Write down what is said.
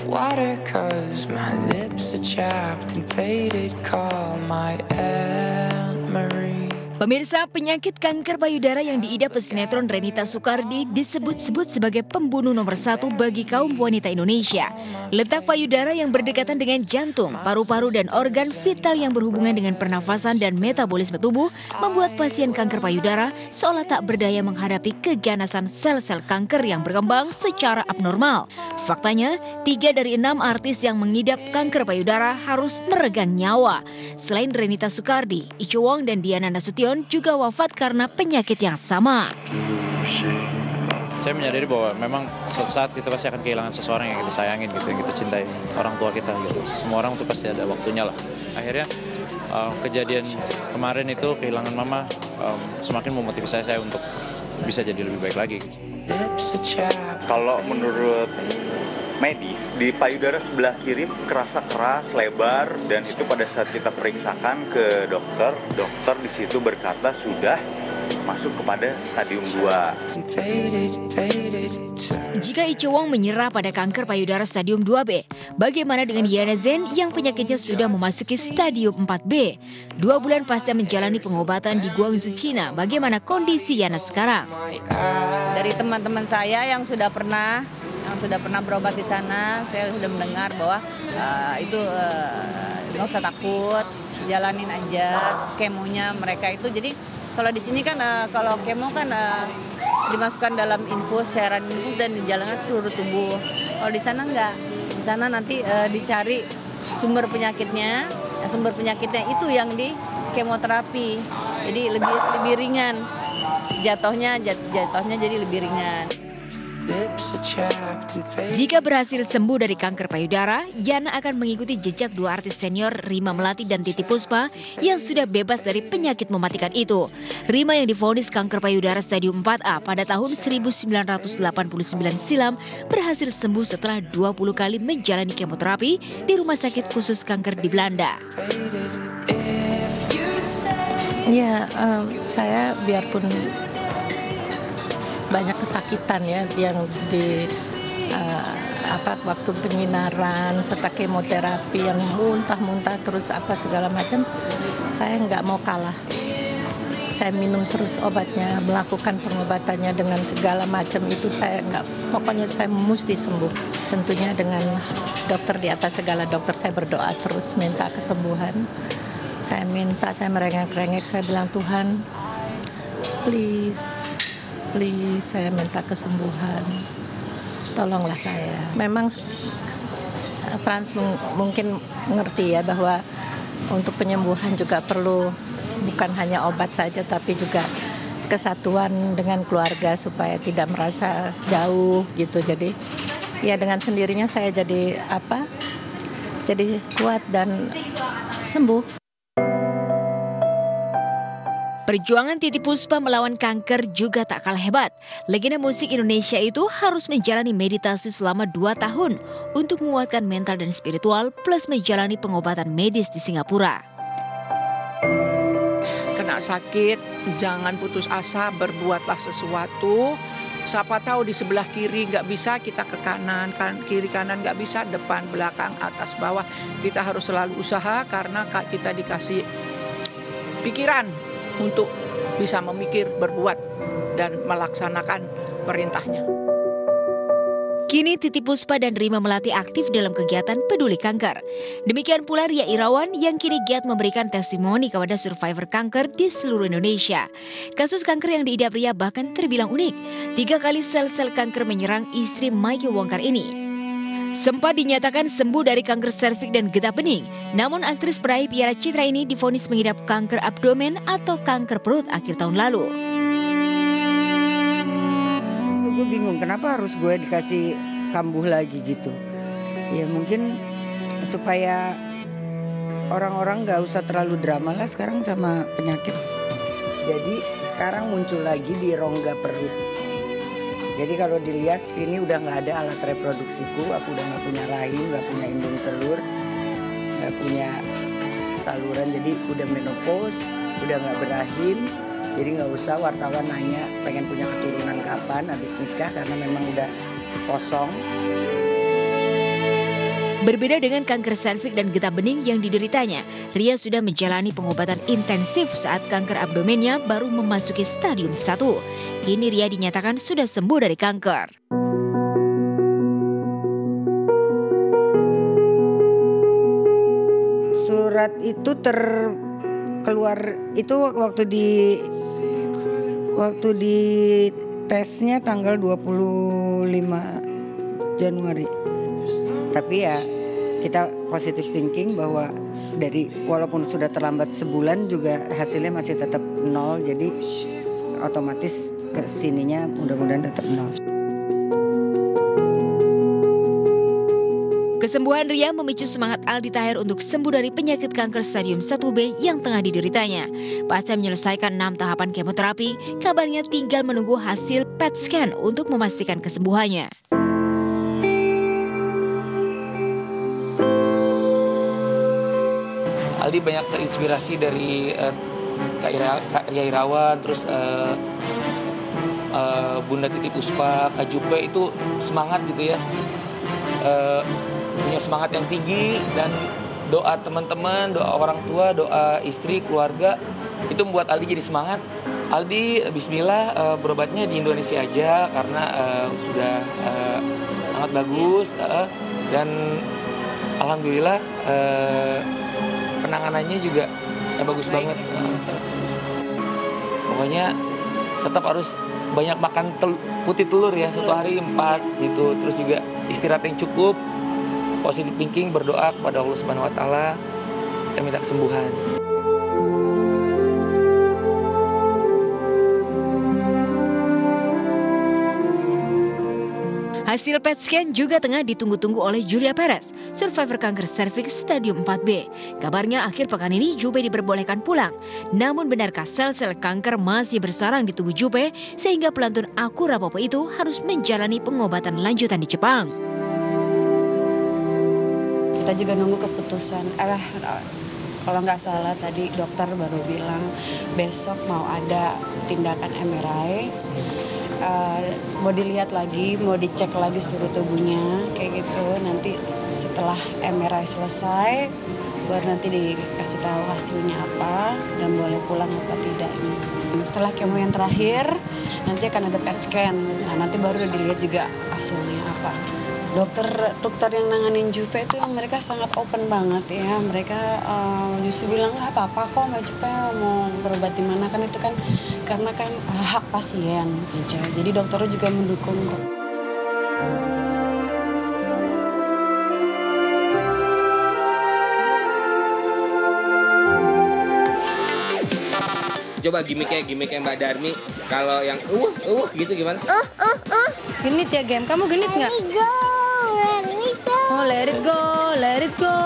of water, 'cause my lips are chapped and faded. Call my Aunt Marie. Pemirsa, penyakit kanker payudara yang diidap pesinetron Renita Soekardi disebut-sebut sebagai pembunuh nomor 1 bagi kaum wanita Indonesia. Letak payudara yang berdekatan dengan jantung, paru-paru dan organ vital yang berhubungan dengan pernafasan dan metabolisme tubuh membuat pasien kanker payudara seolah tak berdaya menghadapi keganasan sel-sel kanker yang berkembang secara abnormal. Faktanya, 3 dari 6 artis yang mengidap kanker payudara harus meregang nyawa. Selain Renita Soekardi, Iko Uwais dan Diana Nasution juga wafat karena penyakit yang sama. Saya menyadari bahwa memang suatu saat kita pasti akan kehilangan seseorang yang kita sayangin gitu, yang kita cintai, orang tua kita gitu. Semua orang tuh pasti ada waktunya lah. Akhirnya kejadian kemarin itu kehilangan mama semakin memotivasi saya untuk bisa jadi lebih baik lagi. Kalau menurut medis, di payudara sebelah kiri kerasa keras, lebar, dan itu pada saat kita periksakan ke dokter di situ berkata sudah masuk kepada stadium 2. Jika Iko Uwais menyerah pada kanker payudara stadium 2B, bagaimana dengan Yana Zen yang penyakitnya sudah memasuki stadium 4B? 2 bulan pasca menjalani pengobatan di Guangzhou, Cina, bagaimana kondisi Yana sekarang? Dari teman-teman saya yang sudah pernah berobat di sana, saya sudah mendengar bahwa itu nggak usah takut, jalanin aja kemonya mereka itu. Jadi kalau di sini kan kalau kemo kan dimasukkan dalam infus, cairan infus dan dijalankan ke seluruh tubuh. Kalau di sana enggak, di sana nanti dicari sumber penyakitnya itu yang di kemoterapi. Jadi lebih ringan, jatuhnya jadi lebih ringan. Jika berhasil sembuh dari kanker payudara, Yana akan mengikuti jejak 2 artis senior Rima Melati dan Titiek Puspa yang sudah bebas dari penyakit mematikan itu. Rima yang divonis kanker payudara stadium 4A pada tahun 1989 silam berhasil sembuh setelah 20 kali menjalani kemoterapi di rumah sakit khusus kanker di Belanda. Ya, saya biarpun banyak kesakitan ya yang di waktu penyinaran serta kemoterapi yang muntah-muntah terus segala macam, saya nggak mau kalah. Saya minum terus obatnya, melakukan pengobatannya dengan segala macam itu pokoknya saya mesti sembuh. Tentunya dengan dokter di atas segala dokter, saya berdoa terus minta kesembuhan. Saya merengek-rengek, saya bilang Tuhan, please saya minta kesembuhan, tolonglah saya. Memang Frans mungkin mengerti ya bahwa untuk penyembuhan juga perlu bukan hanya obat saja tapi juga kesatuan dengan keluarga supaya tidak merasa jauh gitu. Jadi ya dengan sendirinya saya jadi kuat dan sembuh. Perjuangan Titiek Puspa melawan kanker juga tak kalah hebat. Legenda musik Indonesia itu harus menjalani meditasi selama 2 tahun untuk menguatkan mental dan spiritual plus menjalani pengobatan medis di Singapura. Kena sakit, jangan putus asa, berbuatlah sesuatu. Siapa tahu di sebelah kiri nggak bisa, kita ke kanan, kiri kanan nggak bisa, depan, belakang, atas, bawah. Kita harus selalu usaha karena kita dikasih pikiran untuk bisa memikir, berbuat, dan melaksanakan perintahnya. Kini Titiek Puspa dan Rima Melati aktif dalam kegiatan peduli kanker. Demikian pula Ria Irawan yang kini giat memberikan testimoni kepada survivor kanker di seluruh Indonesia. Kasus kanker yang diidap Ria bahkan terbilang unik. 3 kali sel-sel kanker menyerang istri Mike Wongkar ini. Sempat dinyatakan sembuh dari kanker serviks dan getah bening. Namun aktris peraih Piala Citra ini divonis mengidap kanker abdomen atau kanker perut akhir tahun lalu. Gue bingung kenapa harus gue dikasih kambuh lagi gitu. Ya mungkin supaya orang-orang gak usah terlalu drama lah sekarang sama penyakit. Jadi sekarang muncul lagi di rongga perut. Jadi kalau dilihat sini udah nggak ada alat reproduksiku, aku udah nggak punya rahim, nggak punya indung telur, nggak punya saluran, jadi udah menopause, udah nggak berahim, jadi nggak usah wartawan nanya pengen punya keturunan kapan habis nikah karena memang udah kosong. Berbeda dengan kanker serviks dan getah bening yang dideritanya, Ria sudah menjalani pengobatan intensif saat kanker abdomennya baru memasuki stadium 1. Kini Ria dinyatakan sudah sembuh dari kanker. Surat itu keluar itu waktu di tesnya tanggal 25 Januari. Tapi ya kita positive thinking bahwa walaupun sudah terlambat sebulan juga hasilnya masih tetap 0, jadi otomatis kesininya mudah-mudahan tetap 0. Kesembuhan Ria memicu semangat Aldi Taher untuk sembuh dari penyakit kanker stadium 1B yang tengah dideritanya. Pasca menyelesaikan 6 tahapan kemoterapi, kabarnya tinggal menunggu hasil PET scan untuk memastikan kesembuhannya. Aldi banyak terinspirasi dari Kak Ria Irawan, terus Bunda Titi Puspa, Kak Jupe itu semangat gitu ya. Punya semangat yang tinggi dan doa teman-teman, doa orang tua, doa istri, keluarga itu membuat Aldi jadi semangat. Aldi bismillah berobatnya di Indonesia aja karena sudah sangat bagus dan alhamdulillah penanganannya juga bagus banget. Pokoknya tetap harus banyak makan putih telur ya, 1 hari 4 gitu. Terus juga istirahat yang cukup, positive thinking, berdoa kepada Allah Subhanahu wa taala, kita minta kesembuhan. Hasil PET scan juga tengah ditunggu-tunggu oleh Julia Perez, survivor kanker serviks stadium 4B. Kabarnya akhir pekan ini Jupe diperbolehkan pulang. Namun benarkah sel-sel kanker masih bersarang di tubuh Jupe sehingga pelantun Aku Rapopo itu harus menjalani pengobatan lanjutan di Jepang? Kita juga nunggu keputusan. Kalau nggak salah tadi dokter baru bilang besok mau ada tindakan MRI. Mau dilihat lagi, mau dicek lagi seluruh tubuhnya kayak gitu. Nanti setelah MRI selesai baru nanti dikasih tahu hasilnya apa dan boleh pulang apa tidak. Setelah kemo yang terakhir nanti akan ada PET scan. Nah, nanti baru dilihat juga hasilnya apa. Dokter yang nanganin Jupe itu mereka sangat open banget ya. Mereka justru bilang nggak apa-apa kok Mbak Jupe mau berobat di mana, kan itu kan karena kan hak pasien aja. Jadi dokternya juga mendukung kok. Coba gimmicknya Mbak Darmi. Kalau yang gitu gimana? Genit ya Gem, kamu genit nggak? Let it go, let it go. Oh let it go, let it go.